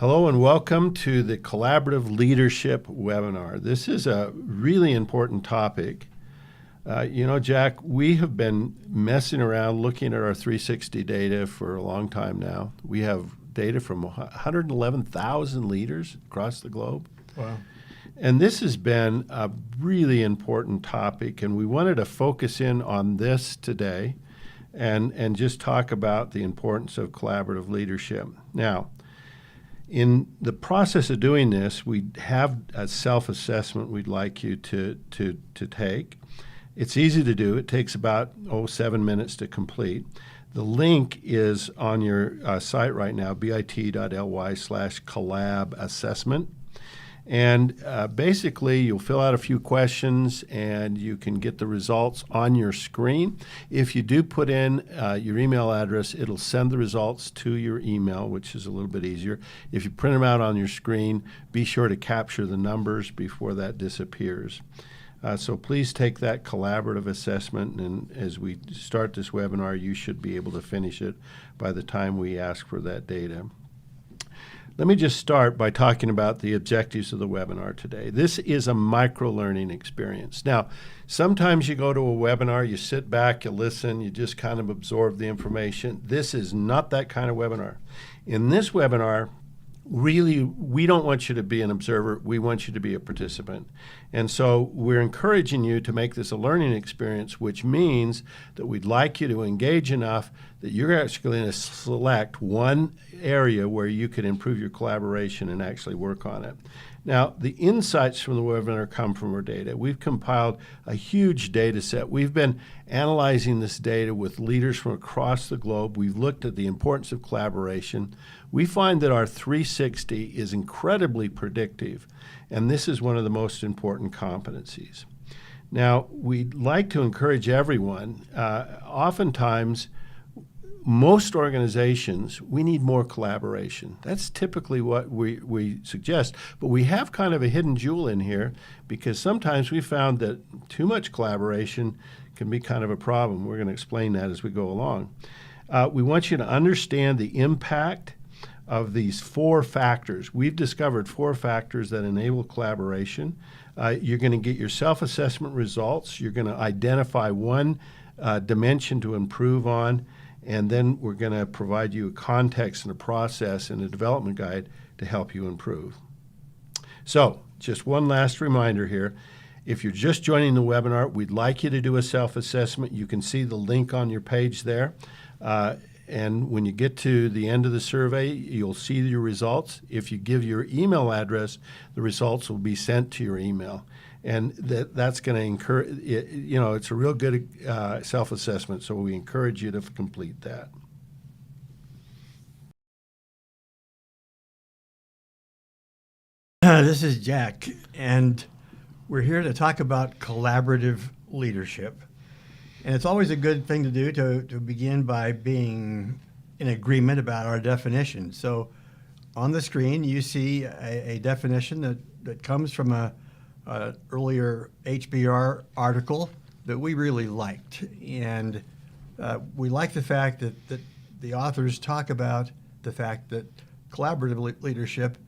Hello and welcome to the Collaborative Leadership webinar. This is a really important topic. Jack, we have been messing around looking at our 360 data for a long time now. We have data from 111,000 leaders across the globe. Wow. And this has been a really important topic, and we wanted to focus in on this today and just talk about the importance of collaborative leadership. Now, in the process of doing this, we have a self-assessment we'd like you to take. It's easy to do. It takes about 7 minutes to complete. The link is on your site right now, bit.ly/collabassessment. And basically, you'll fill out a few questions and you can get the results on your screen. If you do put in your email address, it'll send the results to your email, which is a little bit easier. If you print them out on your screen, be sure to capture the numbers before that disappears. So please take that collaborative assessment, and as we start this webinar, you should be able to finish it by the time we ask for that data. Let me just start by talking about the objectives of the webinar today. This is a micro-learning experience. Now, sometimes you go to a webinar, you sit back, you listen, you just kind of absorb the information. This is not that kind of webinar. In this webinar, really, we don't want you to be an observer, we want you to be a participant. And so we're encouraging you to make this a learning experience, which means that we'd like you to engage enough that you're actually going to select one area where you could improve your collaboration and actually work on it. Now, the insights from the webinar come from our data. We've compiled a huge data set. We've been analyzing this data with leaders from across the globe. We've looked at the importance of collaboration. We find that our 360 is incredibly predictive, and this is one of the most important competencies. Now, we'd like to encourage everyone. Oftentimes, most organizations, we need more collaboration. That's typically what we suggest, but we have kind of a hidden jewel in here because sometimes we found that too much collaboration can be kind of a problem. We're going to explain that as we go along. We want you to understand the impact of these 4 factors. We've discovered 4 factors that enable collaboration. You're going to get your self-assessment results. You're going to identify one dimension to improve on, and then we're going to provide you a context and a process and a development guide to help you improve. So, just one last reminder here. If you're just joining the webinar, we'd like you to do a self-assessment. You can see the link on your page there. And when you get to the end of the survey, you'll see your results. If you give your email address, the results will be sent to your email. And that's going to encourage, it's a real good self-assessment, so we encourage you to complete that. This is Jack, and we're here to talk about collaborative leadership. And it's always a good thing to do to begin by being in agreement about our definition. So on the screen, you see a definition that comes from an earlier HBR article that we really liked. And we like the fact that the authors talk about the fact that collaborative leadership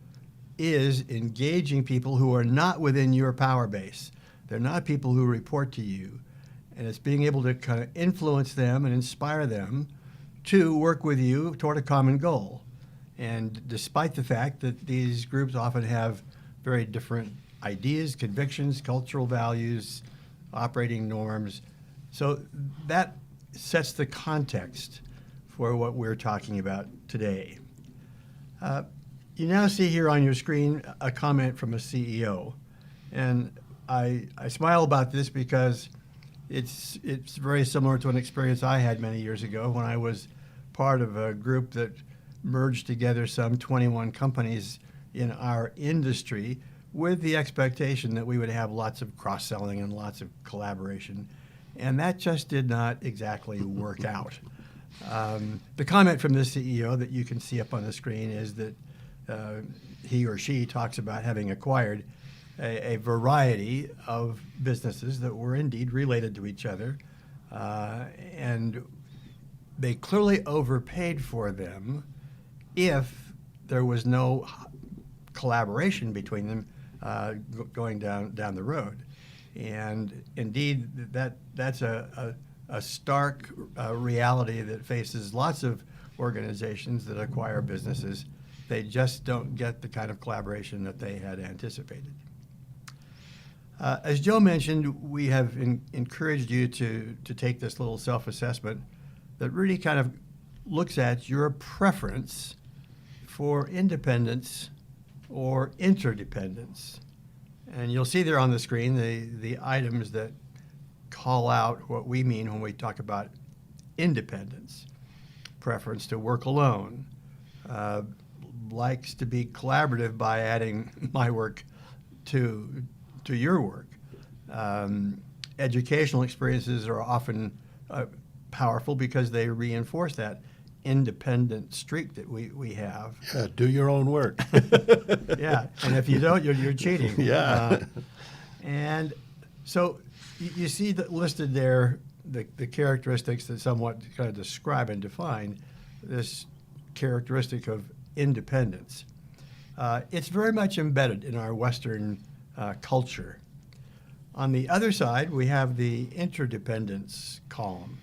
is engaging people who are not within your power base. They're not people who report to you. And it's being able to kind of influence them and inspire them to work with you toward a common goal. And despite the fact that these groups often have very different ideas, convictions, cultural values, operating norms, so that sets the context for what we're talking about today. You now see here on your screen a comment from a CEO. And I smile about this because it's very similar to an experience I had many years ago when I was part of a group that merged together some 21 companies in our industry with the expectation that we would have lots of cross-selling and lots of collaboration. And that just did not exactly work out. The comment from the CEO that you can see up on the screen is that he or she talks about having acquired a variety of businesses that were indeed related to each other, and they clearly overpaid for them if there was no collaboration between them going down the road. And indeed, that's a stark reality that faces lots of organizations that acquire businesses. They just don't get the kind of collaboration that they had anticipated. As Joe mentioned, we have encouraged you to take this little self-assessment that really kind of looks at your preference for independence or interdependence. And you'll see there on the screen the items that call out what we mean when we talk about independence. Preference to work alone. Likes to be collaborative by adding my work to your work. Educational experiences are often powerful because they reinforce that independent streak that we have. Yeah, do your own work. Yeah, and if you don't, you're cheating. Yeah. And so you see that listed there the characteristics that somewhat kind of describe and define this characteristic of independence. It's very much embedded in our Western culture. On the other side, we have the interdependence column.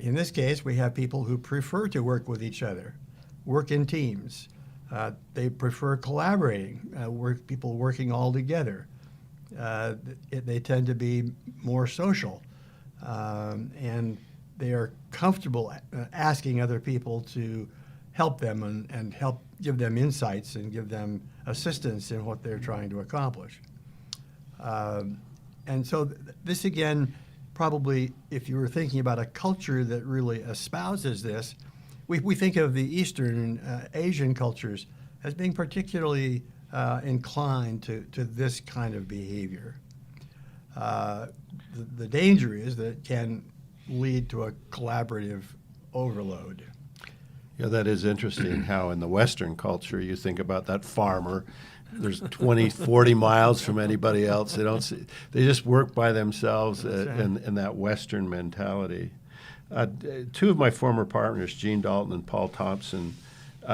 In this case, we have people who prefer to work with each other, work in teams. They prefer collaborating, people working all together. They tend to be more social, and they are comfortable asking other people to help them and help give them insights and give them assistance in what they're trying to accomplish. And so this, again, probably if you were thinking about a culture that really espouses this, we think of the Eastern Asian cultures as being particularly inclined to this kind of behavior. The danger is that it can lead to a collaborative overload. Yeah, that is interesting how in the Western culture you think about that farmer. There's 20, 40 miles from anybody else. They just work by themselves in that Western mentality. Two of my former partners, Gene Dalton and Paul Thompson,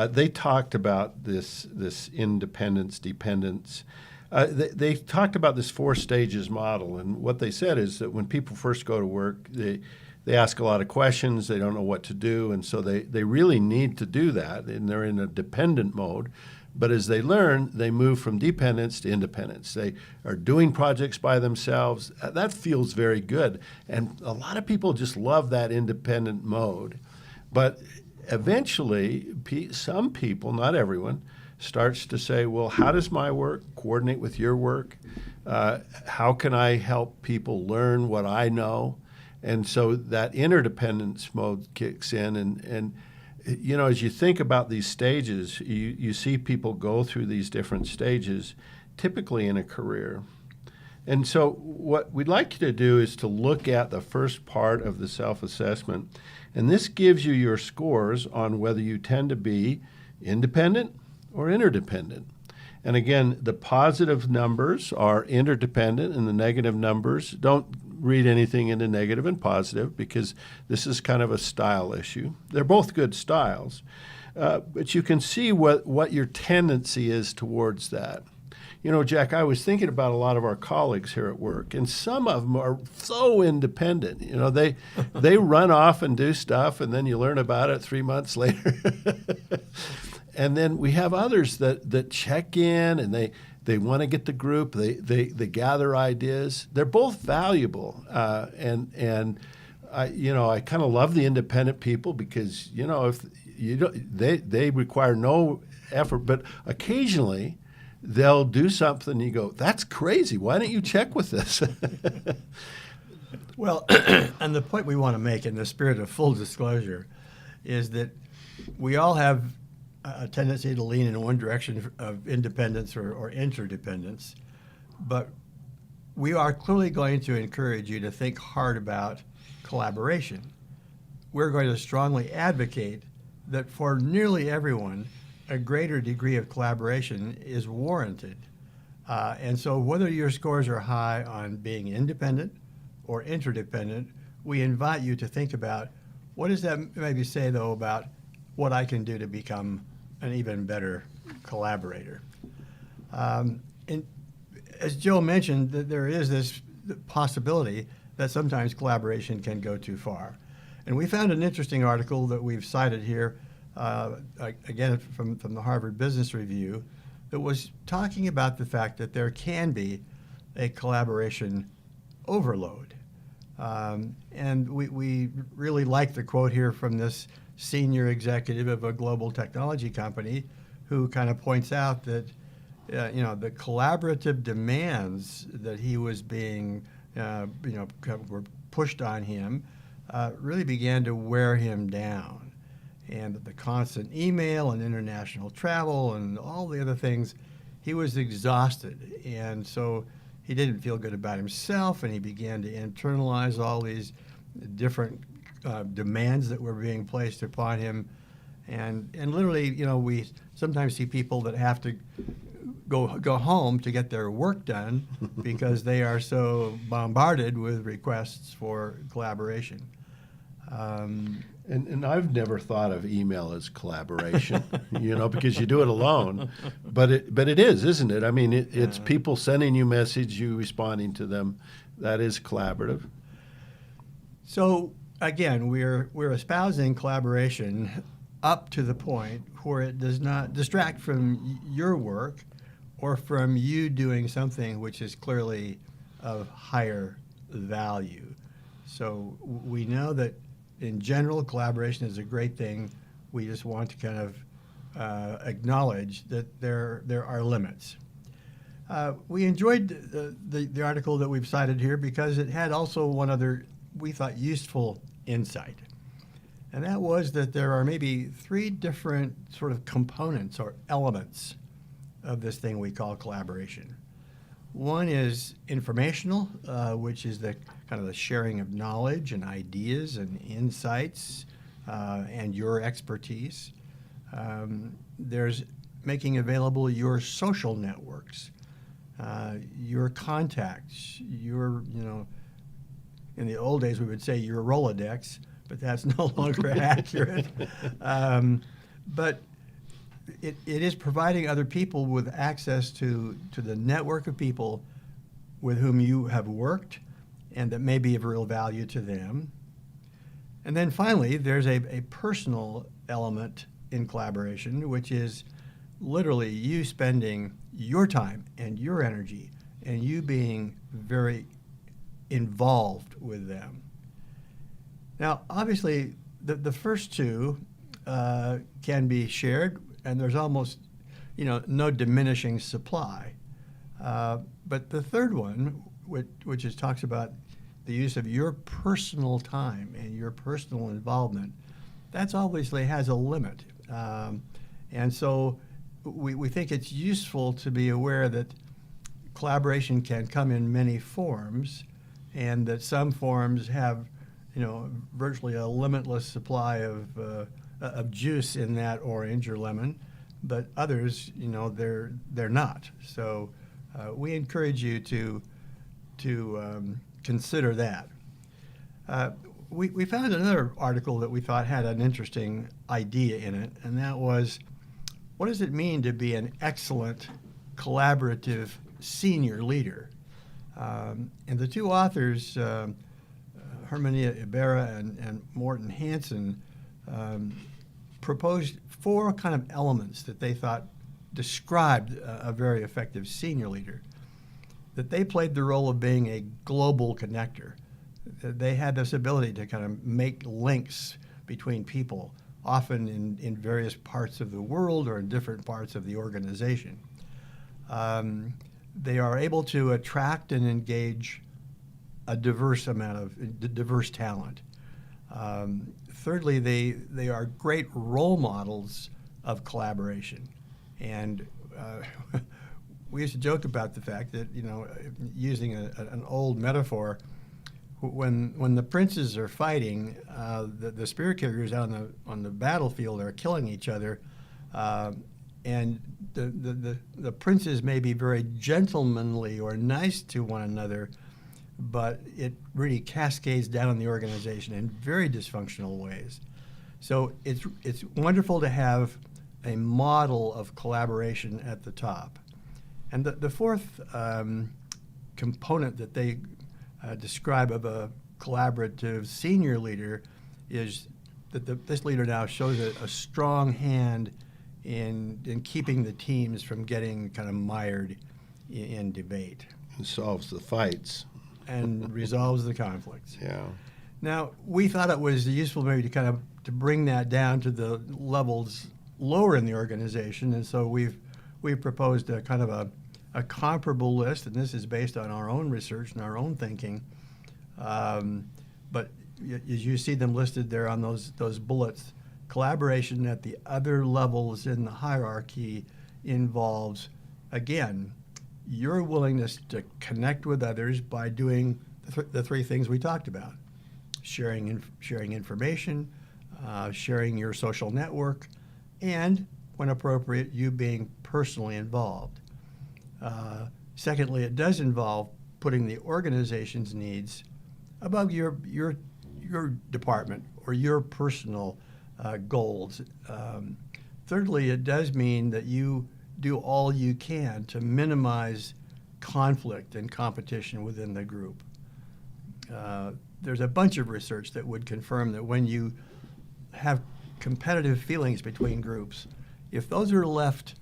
they talked about this independence, dependence. They talked about this 4 stages model, and what they said is that when people first go to work, they ask a lot of questions, they don't know what to do, and so they really need to do that, and they're in a dependent mode. But as they learn, they move from dependence to independence. They are doing projects by themselves. That feels very good. And a lot of people just love that independent mode. But eventually, some people, not everyone, starts to say, well, how does my work coordinate with your work? How can I help people learn what I know? And so that interdependence mode kicks in. And you know, as you think about these stages, you see people go through these different stages, typically in a career. And so what we'd like you to do is to look at the first part of the self-assessment. And this gives you your scores on whether you tend to be independent or interdependent. And again, the positive numbers are interdependent and the negative numbers, don't read anything into negative and positive because this is kind of a style issue. They're both good styles, but you can see what your tendency is towards that. You know, Jack, I was thinking about a lot of our colleagues here at work, and some of them are so independent. You know, they run off and do stuff, and then you learn about it 3 months later. And then we have others that check in, and they want to get the group. They gather ideas. They're both valuable, and I kind of love the independent people because if you don't, they require no effort, but occasionally they'll do something and you go, that's crazy. Why don't you check with this? Well, and the point we want to make in the spirit of full disclosure is that we all have a tendency to lean in one direction of independence or interdependence, but we are clearly going to encourage you to think hard about collaboration. We're going to strongly advocate that for nearly everyone, a greater degree of collaboration is warranted. And so whether your scores are high on being independent or interdependent, we invite you to think about what does that maybe say, though, about what I can do to become an even better collaborator. And as Joe mentioned, that there is this possibility that sometimes collaboration can go too far. And we found an interesting article that we've cited here, again from the Harvard Business Review, that was talking about the fact that there can be a collaboration overload. And we really like the quote here from this senior executive of a global technology company who kind of points out that the collaborative demands that he was being were pushed on him really began to wear him down, and the constant email and international travel and all the other things, he was exhausted, and so he didn't feel good about himself, and he began to internalize all these different demands that were being placed upon him. And literally, we sometimes see people that have to go home to get their work done because they are so bombarded with requests for collaboration. And I've never thought of email as collaboration, because you do it alone. But it is, isn't it? I mean, it's people sending you message, you responding to them. That is collaborative. So again, we're espousing collaboration up to the point where it does not distract from your work or from you doing something which is clearly of higher value. So we know that in general, collaboration is a great thing. We just want to kind of acknowledge that there are limits. We enjoyed the article that we've cited here because it had also one other, we thought, useful insight. And that was that there are maybe 3 different sort of components or elements of this thing we call collaboration. One is informational, which is the kind of the sharing of knowledge and ideas and insights and your expertise. There's making available your social networks, your contacts, your, in the old days we would say your Rolodex, but that's no longer accurate. But it is providing other people with access to the network of people with whom you have worked and that may be of real value to them. And then finally, there's a personal element in collaboration, which is literally you spending your time and your energy and you being very involved with them. Now, obviously, the first 2 can be shared, and there's almost, no diminishing supply. But the third one, which talks about the use of your personal time and your personal involvement, that's obviously has a limit. And so we think it's useful to be aware that collaboration can come in many forms, and that some forms have, virtually a limitless supply of juice in that orange or lemon, but others, they're not. So we encourage you to consider that. We found another article that we thought had an interesting idea in it, and that was, what does it mean to be an excellent collaborative senior leader? And the 2 authors, Herminia Ibarra and Morten Hansen, proposed 4 kind of elements that they thought described a very effective senior leader. That they played the role of being a global connector. They had this ability to kind of make links between people, often in various parts of the world or in different parts of the organization. They are able to attract and engage a diverse amount of diverse talent. Thirdly, they are great role models of collaboration. And we used to joke about the fact that, using an old metaphor, when the princes are fighting, the spear kickers out on the battlefield are killing each other, and the princes may be very gentlemanly or nice to one another, but it really cascades down in the organization in very dysfunctional ways. So it's wonderful to have a model of collaboration at the top. And the fourth component that they describe of a collaborative senior leader is that this leader now shows a strong hand in keeping the teams from getting kind of mired in debate. It solves the fights. And resolves the conflicts. Yeah. Now, we thought it was useful maybe to bring that down to the levels lower in the organization, and so we've proposed a kind of a comparable list, and this is based on our own research and our own thinking. But as you see them listed there on those bullets, collaboration at the other levels in the hierarchy involves, again, your willingness to connect with others by doing the three things we talked about: sharing information, sharing your social network, and, when appropriate, you being personally involved. Secondly, it does involve putting the organization's needs above your department or your personal goals. Thirdly, it does mean that you do all you can to minimize conflict and competition within the group. There's a bunch of research that would confirm that when you have competitive feelings between groups, if those are left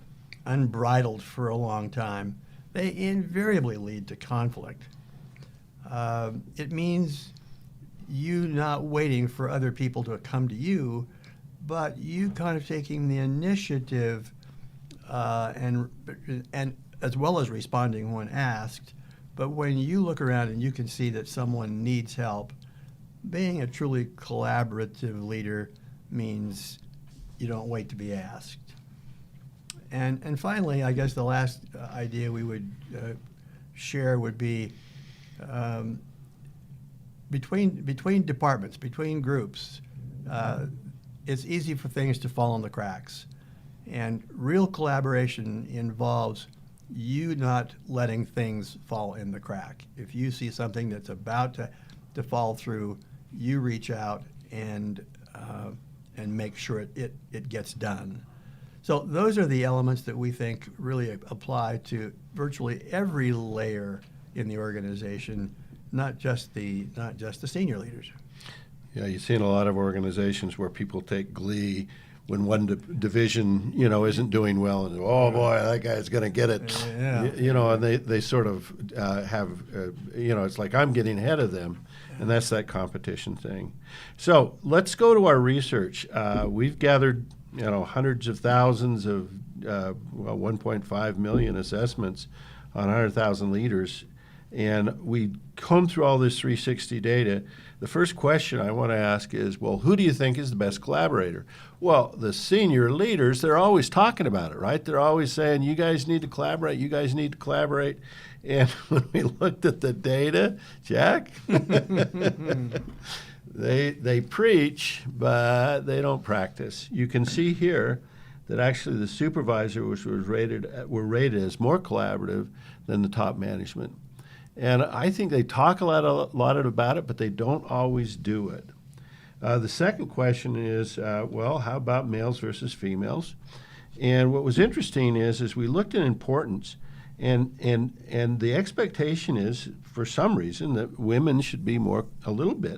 unbridled for a long time, they invariably lead to conflict. It means you not waiting for other people to come to you, but you kind of taking the initiative and as well as responding when asked. But when you look around and you can see that someone needs help, being a truly collaborative leader means you don't wait to be asked. And finally, I guess the last idea we would share would be between departments, between groups, it's easy for things to fall in the cracks. And real collaboration involves you not letting things fall in the crack. If you see something that's about to fall through, you reach out and make sure it gets done. So those are the elements that we think really apply to virtually every layer in the organization, not just the senior leaders. Yeah, you've seen a lot of organizations where people take glee when one division, isn't doing well, and oh boy, that guy's going to get it, Yeah. And they sort of have, it's like I'm getting ahead of them, and that's that competition thing. So let's go to our research. We've gathered, hundreds of thousands of 1.5 million assessments on 100,000 leaders, and we comb through all this 360 data. The first question I want to ask is, well, who do you think is the best collaborator? Well, the senior leaders, they're always talking about it, right? They're always saying, you guys need to collaborate, you guys need to collaborate. And when we looked at the data, Jack, they preach, but they don't practice. You can see here that actually the supervisors were rated as more collaborative than the top management. And I think they talk a lot about it, but they don't always do it. The second question is, how about males versus females? And what was interesting is we looked at importance, and the expectation is, for some reason, that women should be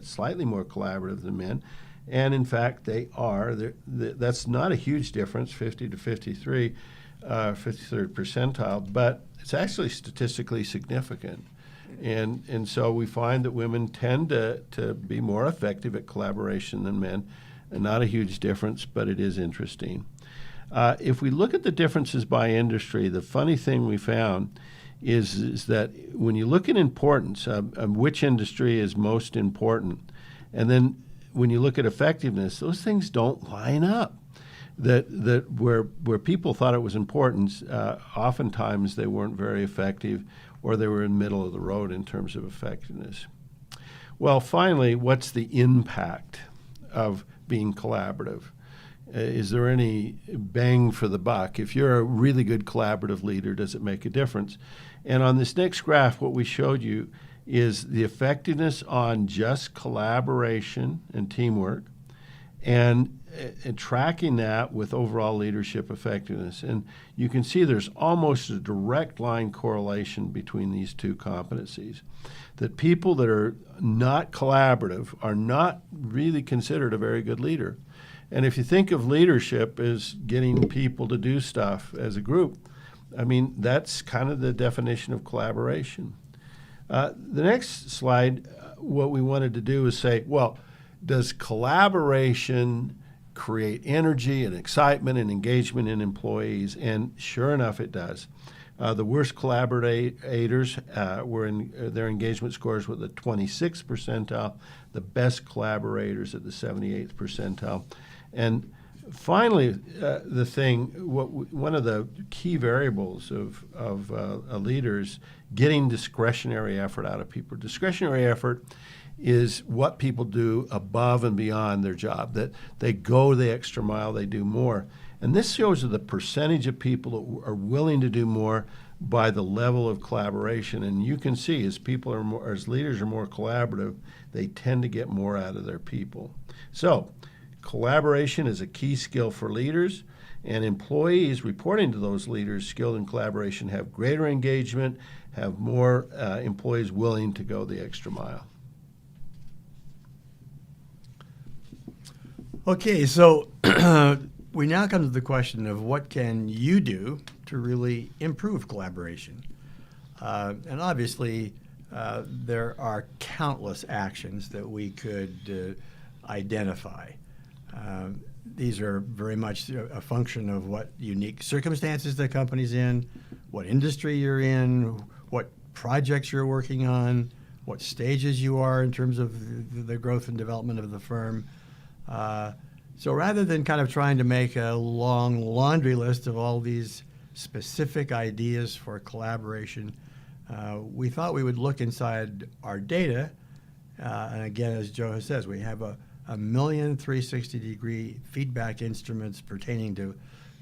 slightly more collaborative than men. And in fact, they are. That's not a huge difference, 50 to 53, 53rd percentile, but it's actually statistically significant. And so we find that women tend to be more effective at collaboration than men. And not a huge difference, but it is interesting. If we look at the differences by industry, the funny thing we found is that when you look at importance, which industry is most important, and then when you look at effectiveness, those things don't line up. That where people thought it was important, oftentimes they weren't very effective, or they were in the middle of the road in terms of effectiveness. Well, finally, what's the impact of being collaborative? Is there any bang for the buck? If you're a really good collaborative leader, does it make a difference? And on this next graph, what we showed you is the effectiveness on just collaboration and teamwork, and tracking that with overall leadership effectiveness. And you can see there's almost a direct line correlation between these two competencies. That people that are not collaborative are not really considered a very good leader. And if you think of leadership as getting people to do stuff as a group, I mean, that's kind of the definition of collaboration. The next slide, what we wanted to do is say, well, does collaboration create energy and excitement and engagement in employees? And sure enough, it does. The worst collaborators were in their engagement scores with the 26th percentile, the best collaborators at the 78th percentile. And finally, one of the key variables of a leader is getting discretionary effort out of people. Discretionary effort is what people do above and beyond their job, that they go the extra mile, they do more. And this shows the percentage of people that are willing to do more by the level of collaboration. And you can see as leaders are more collaborative, they tend to get more out of their people. So collaboration is a key skill for leaders, and employees reporting to those leaders skilled in collaboration have greater engagement, have more employees willing to go the extra mile. Okay, so we now come to the question of what can you do to really improve collaboration? And obviously, there are countless actions that we could identify. These are very much a function of what unique circumstances the company's in, what industry you're in, what projects you're working on, what stages you are in terms of the growth and development of the firm. So rather than kind of trying to make a long laundry list of all these specific ideas for collaboration, we thought we would look inside our data. And again, as Joe says, we have a million 360-degree feedback instruments pertaining to,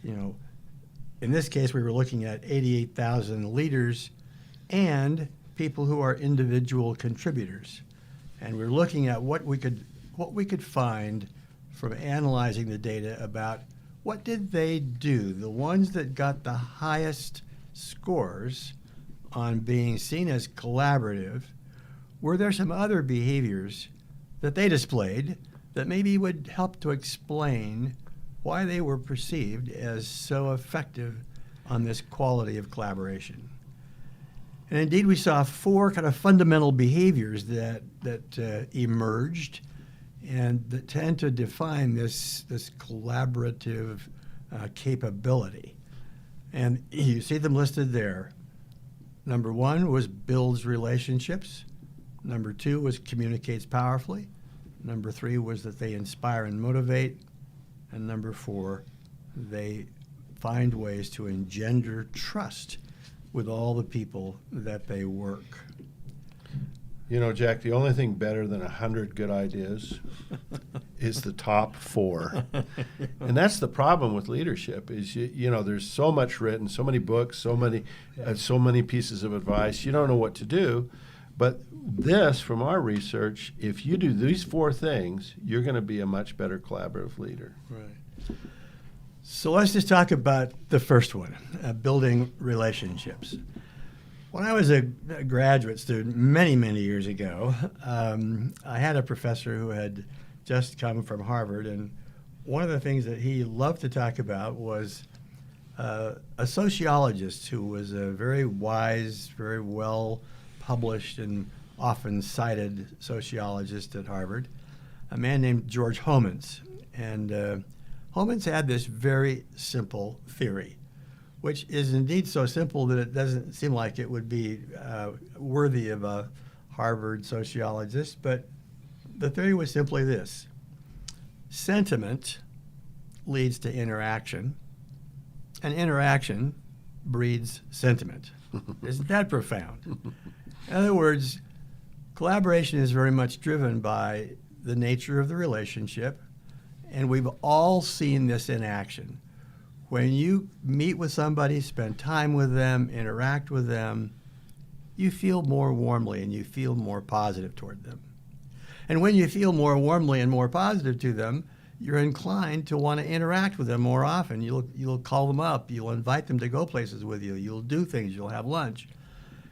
in this case, we were looking at 88,000 leaders and people who are individual contributors. And we're looking at what we could find from analyzing the data about what did they do, the ones that got the highest scores on being seen as collaborative. Were there some other behaviors that they displayed that maybe would help to explain why they were perceived as so effective on this quality of collaboration? And indeed, we saw four kind of fundamental behaviors that emerged and that tend to define this collaborative capability. And you see them listed there. Number one was builds relationships. Number two was communicates powerfully. Number three was that they inspire and motivate. And number four, they find ways to engender trust with all the people that they work. Jack, the only thing better than 100 good ideas is the top four. And that's the problem with leadership is, there's so much written, so many books, so many pieces of advice. You don't know what to do. But this, from our research, if you do these four things, you're going to be a much better collaborative leader. Right. So let's just talk about the first one, building relationships. When I was a graduate student many, many years ago, I had a professor who had just come from Harvard, and one of the things that he loved to talk about was a sociologist who was a very wise, very well-published and often cited sociologist at Harvard, a man named George Homans. And Homans had this very simple theory, which is indeed so simple that it doesn't seem like it would be worthy of a Harvard sociologist. But the theory was simply this: sentiment leads to interaction, and interaction breeds sentiment. Isn't that profound? In other words, collaboration is very much driven by the nature of the relationship, and we've all seen this in action. When you meet with somebody, spend time with them, interact with them, you feel more warmly and you feel more positive toward them. And when you feel more warmly and more positive to them, you're inclined to want to interact with them more often. You'll call them up. You'll invite them to go places with you. You'll do things. You'll have lunch.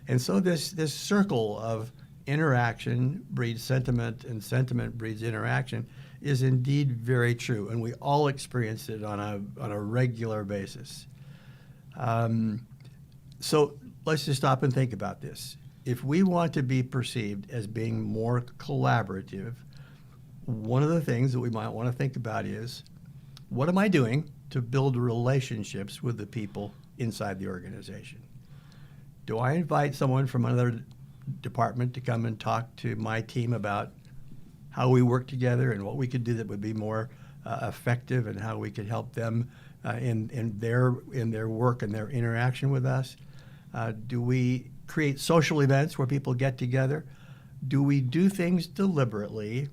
And so this circle of interaction breeds sentiment, and sentiment breeds interaction is indeed very true. And we all experience it on a regular basis. So let's just stop and think about this. If we want to be perceived as being more collaborative, one of the things that we might want to think about is, what am I doing to build relationships with the people inside the organization? Do I invite someone from another department to come and talk to my team about how we work together and what we could do that would be more effective, and how we could help them in their work and their interaction with us? Do we create social events where people get together? Do we do things deliberately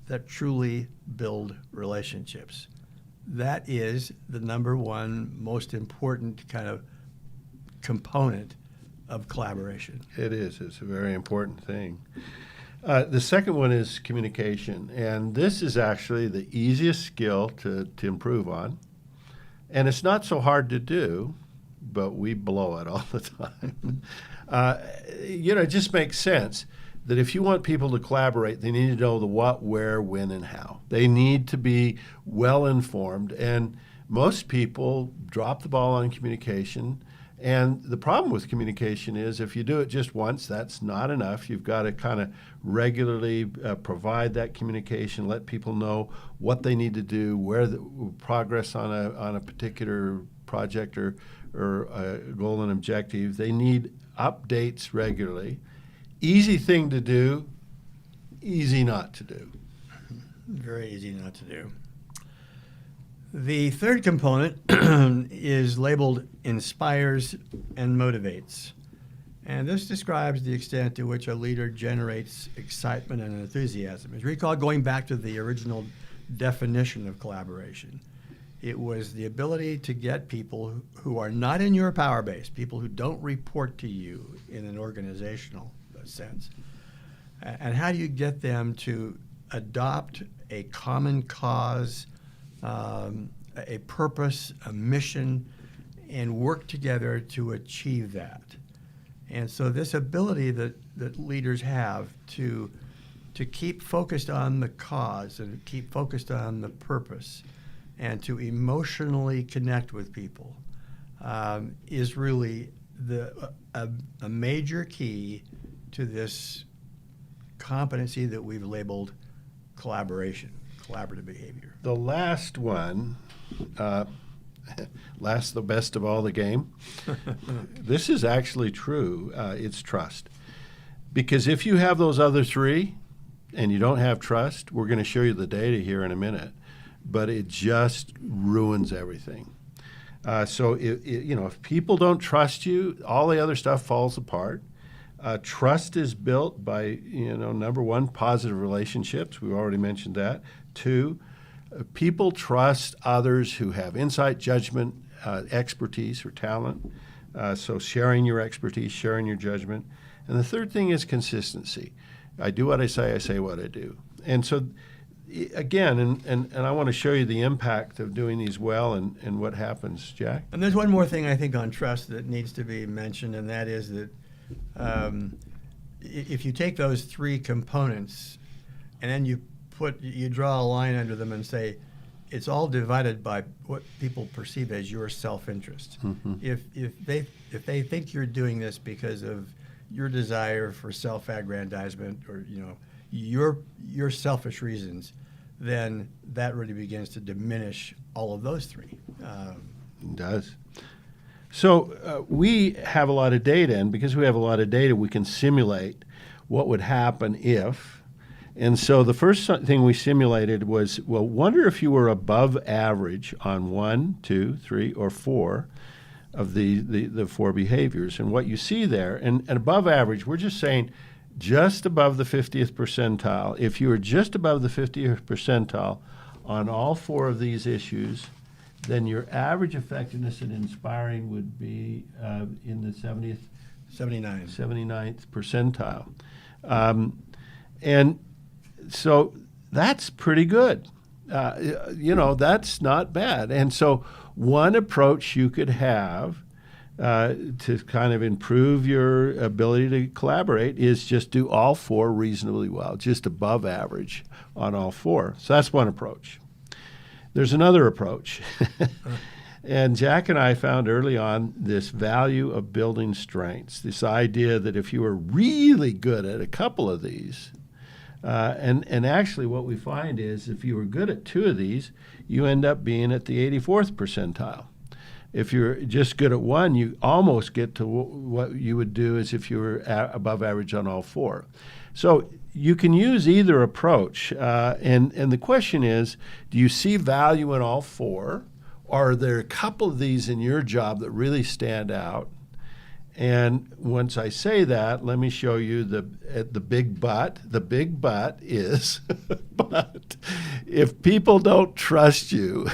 that truly build relationships? That is the number one most important kind of component of collaboration. It is. It's a very important thing. The second one is communication, and this is actually the easiest skill to improve on. And it's not so hard to do, but we blow it all the time. It just makes sense that if you want people to collaborate, they need to know the what, where, when, and how. They need to be well informed, and most people drop the ball on communication. And the problem with communication is, if you do it just once, that's not enough. You've got to kind of regularly provide that communication, let people know what they need to do, where the progress on a particular project or a goal and objective. They need updates regularly. Easy thing to do, easy not to do. Very easy not to do. The third component is labeled inspires and motivates. And this describes the extent to which a leader generates excitement and enthusiasm. As you recall, going back to the original definition of collaboration, it was the ability to get people who are not in your power base, people who don't report to you in an organizational sense. And how do you get them to adopt a common cause, a purpose, a mission, and work together to achieve that? And so this ability that leaders have to keep focused on the cause and keep focused on the purpose and to emotionally connect with people is really a major key to this competency that we've labeled collaboration, collaborative behavior. The last one, last the best of all the game. This is actually true. It's trust. Because if you have those other three and you don't have trust, we're going to show you the data here in a minute, but it just ruins everything. So if people don't trust you, all the other stuff falls apart. Trust is built by, number one, positive relationships. We've already mentioned that. Two, people trust others who have insight, judgment, expertise, or talent. So sharing your expertise, sharing your judgment. And the third thing is consistency. I do what I say what I do. And so, again, and I want to show you the impact of doing these well and what happens, Jack. And there's one more thing I think on trust that needs to be mentioned, and that is that if you take those three components and then you draw a line under them and say it's all divided by what people perceive as your self-interest. Mm-hmm. If they think you're doing this because of your desire for self-aggrandizement or your selfish reasons, then that really begins to diminish all of those three. It does. So we have a lot of data, and because we have a lot of data, we can simulate what would happen if. And so the first thing we simulated was, wonder if you were above average on 1, 2, 3, or 4 of the 4 behaviors. And what you see there, and above average, we're just saying just above the 50th percentile. If you were just above the 50th percentile on all 4 of these issues, then your average effectiveness in inspiring would be in the 79th percentile. And so that's pretty good. that's not bad. And so one approach you could have to kind of improve your ability to collaborate is just do all four reasonably well, just above average on all four. So that's one approach. There's another approach. And Jack and I found early on this value of building strengths, this idea that if you were really good at a couple of these, and actually what we find is if you were good at two of these, you end up being at the 84th percentile. If you're just good at one, you almost get to what you would do as if you were above average on all four. So you can use either approach. And the question is, do you see value in all four? Or are there a couple of these in your job that really stand out? And once I say that, let me show you the big but. The big but is, but if people don't trust you,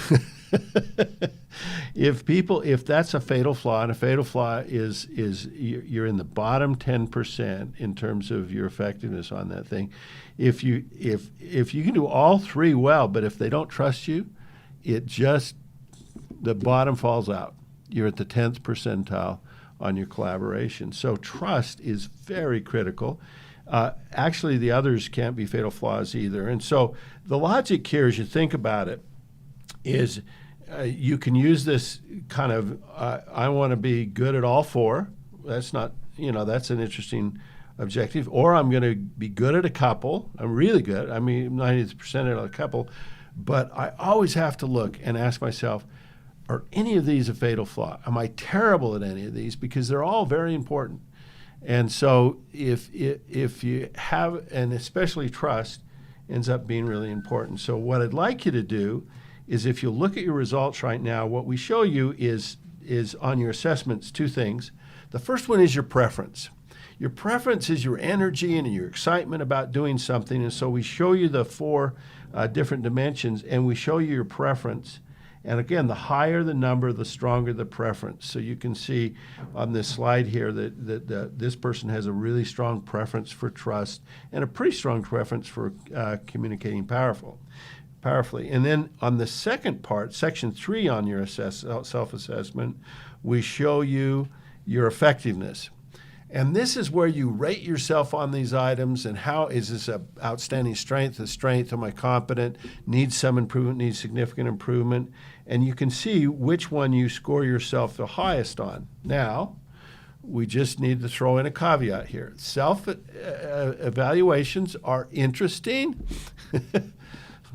if that's a fatal flaw, and a fatal flaw is you're in the bottom 10% in terms of your effectiveness on that thing. If you can do all three well, but if they don't trust you, the bottom falls out. You're at the 10th percentile on your collaboration. So trust is very critical. Actually, the others can't be fatal flaws either. And so the logic here, as you think about it, is you can use this kind of, I want to be good at all four. That's not, that's an interesting objective. Or I'm going to be good at a couple. I'm really good. 90% at a couple. But I always have to look and ask myself, are any of these a fatal flaw? Am I terrible at any of these? Because they're all very important. And so if you have, and especially trust, ends up being really important. So what I'd like you to do is, if you look at your results right now, what we show you is on your assessments two things. The first one is your preference. Your preference is your energy and your excitement about doing something. And so we show you the four different dimensions, and we show you your preference. And again, the higher the number, the stronger the preference. So you can see on this slide here that this person has a really strong preference for trust and a pretty strong preference for communicating powerfully. And then on the second part, section 3 on your self-assessment, we show you your effectiveness. And this is where you rate yourself on these items, and how is this an outstanding strength, a strength, am I competent, needs some improvement, needs significant improvement, and you can see which one you score yourself the highest on. Now, we just need to throw in a caveat here. Self-evaluations are interesting,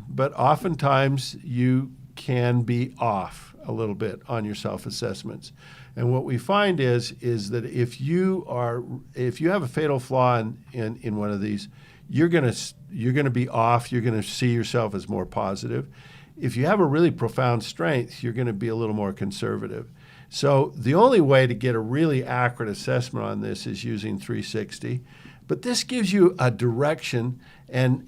but oftentimes you can be off a little bit on your self-assessments. And what we find is that if you have a fatal flaw in one of these, you're gonna be off. You're gonna see yourself as more positive. If you have a really profound strength, you're gonna be a little more conservative. So the only way to get a really accurate assessment on this is using 360. But this gives you a direction, and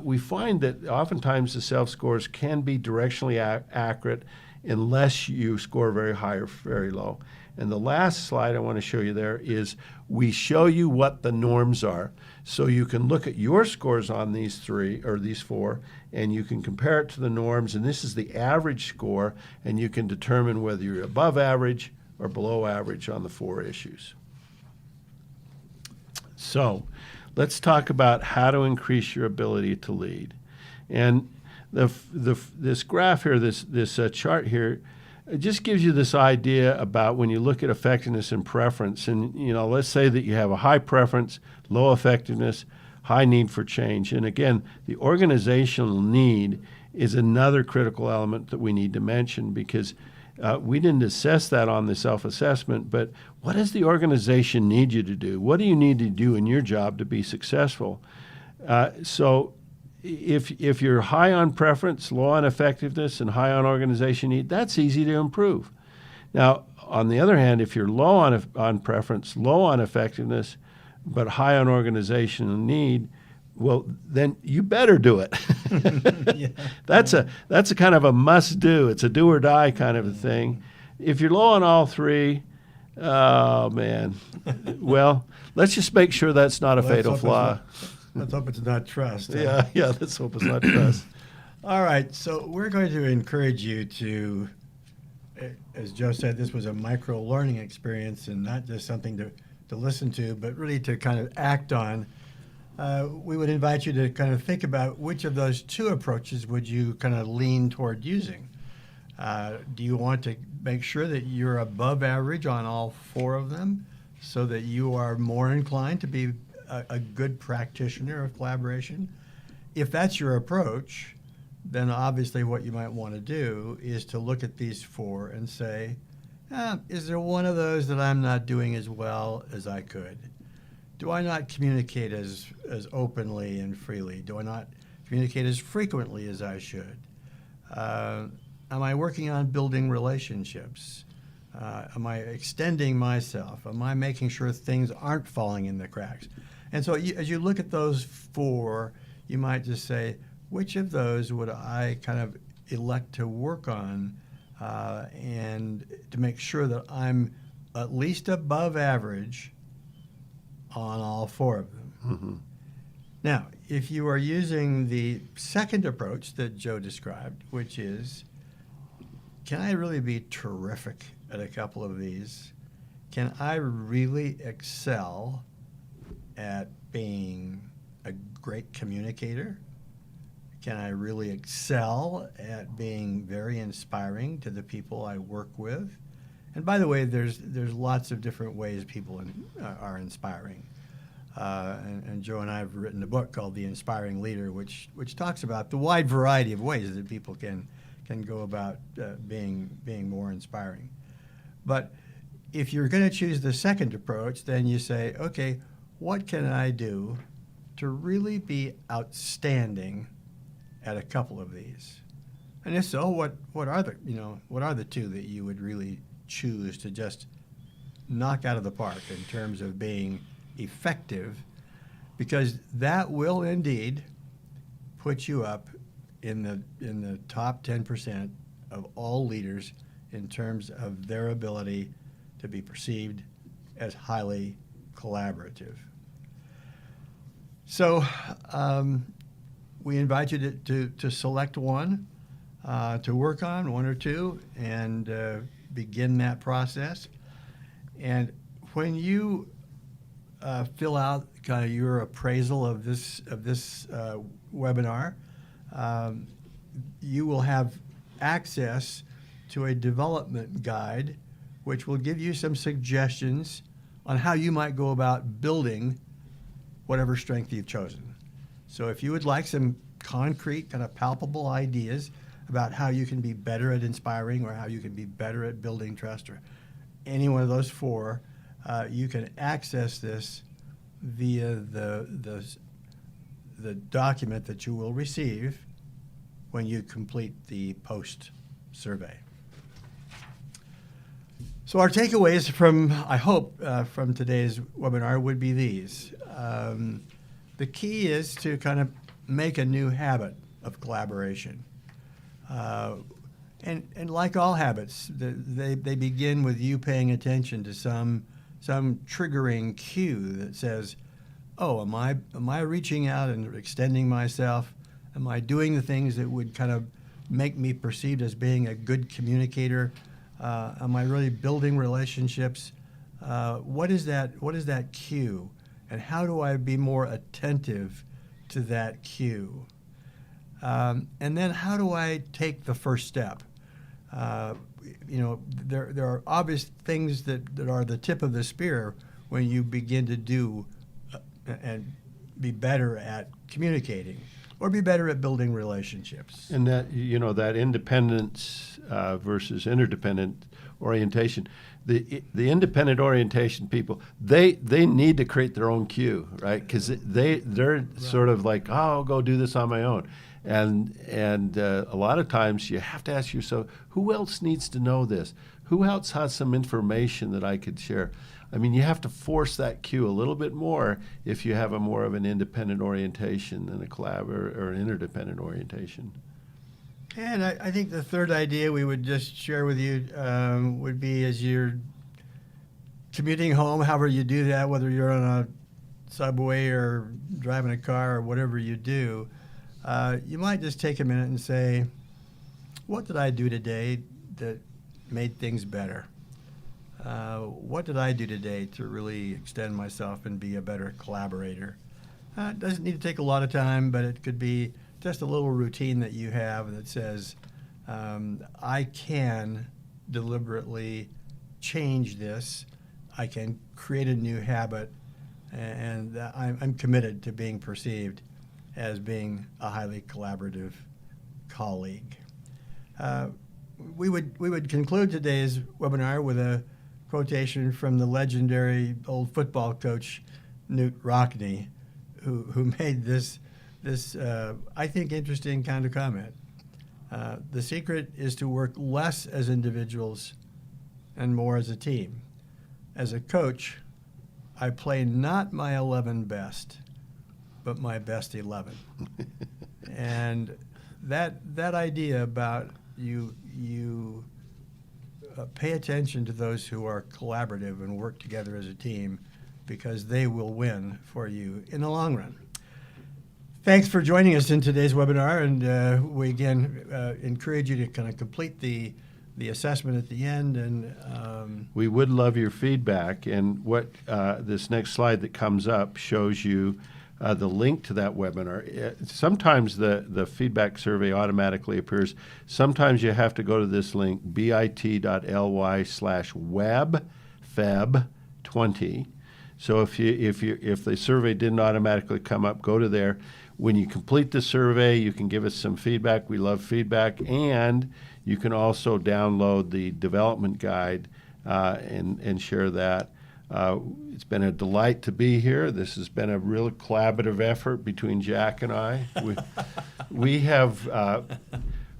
we find that oftentimes the self-scores can be directionally accurate unless you score very high or very low. And the last slide I want to show you there is we show you what the norms are. So you can look at your scores on these three or these four, and you can compare it to the norms. And this is the average score, and you can determine whether you're above average or below average on the four issues. So let's talk about how to increase your ability to lead. And this graph here, this chart here, it just gives you this idea about when you look at effectiveness and preference. And let's say that you have a high preference, low effectiveness, high need for change. And again, the organizational need is another critical element that we need to mention, because we didn't assess that on the self-assessment, but what does the organization need you to do? What do you need to do in your job to be successful? So if you're high on preference, low on effectiveness, and high on organization need, that's easy to improve. Now, on the other hand, if you're low on preference, low on effectiveness, but high on organizational need, well, then you better do it. Yeah. That's a kind of a must do. It's a do or die kind of a thing. If you're low on all three, oh man, well, let's just make sure that's not a fatal flaw. Let's hope it's not trust. Yeah, let's hope it's not trust. All right, so we're going to encourage you to, as Joe said, this was a micro learning experience and not just something to listen to, but really to kind of act on. We would invite you to kind of think about which of those two approaches would you kind of lean toward using. Do you want to make sure that you're above average on all four of them so that you are more inclined to be a good practitioner of collaboration? If that's your approach, then obviously what you might want to do is to look at these four and say, is there one of those that I'm not doing as well as I could? Do I not communicate as openly and freely? Do I not communicate as frequently as I should? Am I working on building relationships? Am I extending myself? Am I making sure things aren't falling in the cracks? And so as you look at those four, you might just say, which of those would I kind of elect to work on and to make sure that I'm at least above average on all four of them? Mm-hmm. Now, if you are using the second approach that Joe described, which is, can I really be terrific at a couple of these? Can I really excel at being a great communicator? Can I really excel at being very inspiring to the people I work with? And by the way, there's lots of different ways people are inspiring. And Joe and I have written a book called The Inspiring Leader, which talks about the wide variety of ways that people can go about being more inspiring. But if you're going to choose the second approach, then you say, okay, what can I do to really be outstanding at a couple of these? And if so, what are the two that you would really choose to just knock out of the park in terms of being effective? Because that will indeed put you up in the top 10% of all leaders in terms of their ability to be perceived as highly collaborative. So we invite you to select one to work on, one or two, and begin that process. And when you fill out kind of your appraisal of this webinar, you will have access to a development guide which will give you some suggestions on how you might go about building whatever strength you've chosen. So if you would like some concrete, kind of palpable ideas about how you can be better at inspiring or how you can be better at building trust or any one of those four, you can access this via the document that you will receive when you complete the post survey. So our takeaways from, I hope, from today's webinar would be these. The key is to kind of make a new habit of collaboration. And like all habits, they begin with you paying attention to some triggering cue that says, oh, am I reaching out and extending myself? Am I doing the things that would kind of make me perceived as being a good communicator? Am I really building relationships? What is that cue? And how do I be more attentive to that cue? And then how do I take the first step? There are obvious things that are the tip of the spear when you begin to do and be better at communicating or be better at building relationships. And that, that independence versus interdependent orientation. The independent orientation people, they need to create their own cue, right? Because they're sort of like, oh, I'll go do this on my own. And a lot of times you have to ask yourself, who else needs to know this? Who else has some information that I could share? I mean, you have to force that cue a little bit more if you have a more of an independent orientation than a collab or an interdependent orientation. And I think the third idea we would just share with you would be as you're commuting home, however you do that, whether you're on a subway or driving a car or whatever you do, you might just take a minute and say, what did I do today that made things better? What did I do today to really extend myself and be a better collaborator? It doesn't need to take a lot of time, but it could be just a little routine that you have that says, I can deliberately change this. I can create a new habit, and I'm committed to being perceived as being a highly collaborative colleague. We would conclude today's webinar with a quotation from the legendary old football coach Newt Rockne, who made this I think interesting kind of comment. The secret is to work less as individuals and more as a team. As a coach, I play not my 11 best, but my best 11. And that idea about you pay attention to those who are collaborative and work together as a team, because they will win for you in the long run. Thanks for joining us in today's webinar, and we again encourage you to kind of complete the assessment at the end. And we would love your feedback. And what this next slide that comes up shows you the link to that webinar. Sometimes the feedback survey automatically appears. Sometimes you have to go to this link, bit.ly/webfeb20. So if the survey didn't automatically come up, go to there. When you complete the survey, you can give us some feedback. We love feedback. And you can also download the development guide and share that. It's been a delight to be here. This has been a real collaborative effort between Jack and I.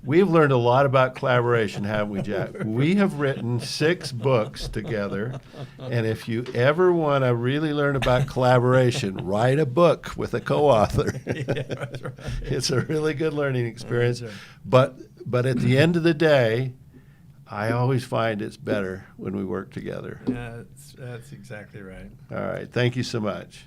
We've learned a lot about collaboration, haven't we, Jack? We have written 6 books together, and if you ever want to really learn about collaboration, write a book with a co-author. Yeah, that's right. It's a really good learning experience. Right. But at the end of the day, I always find it's better when we work together. Yeah, that's exactly right. All right. Thank you so much.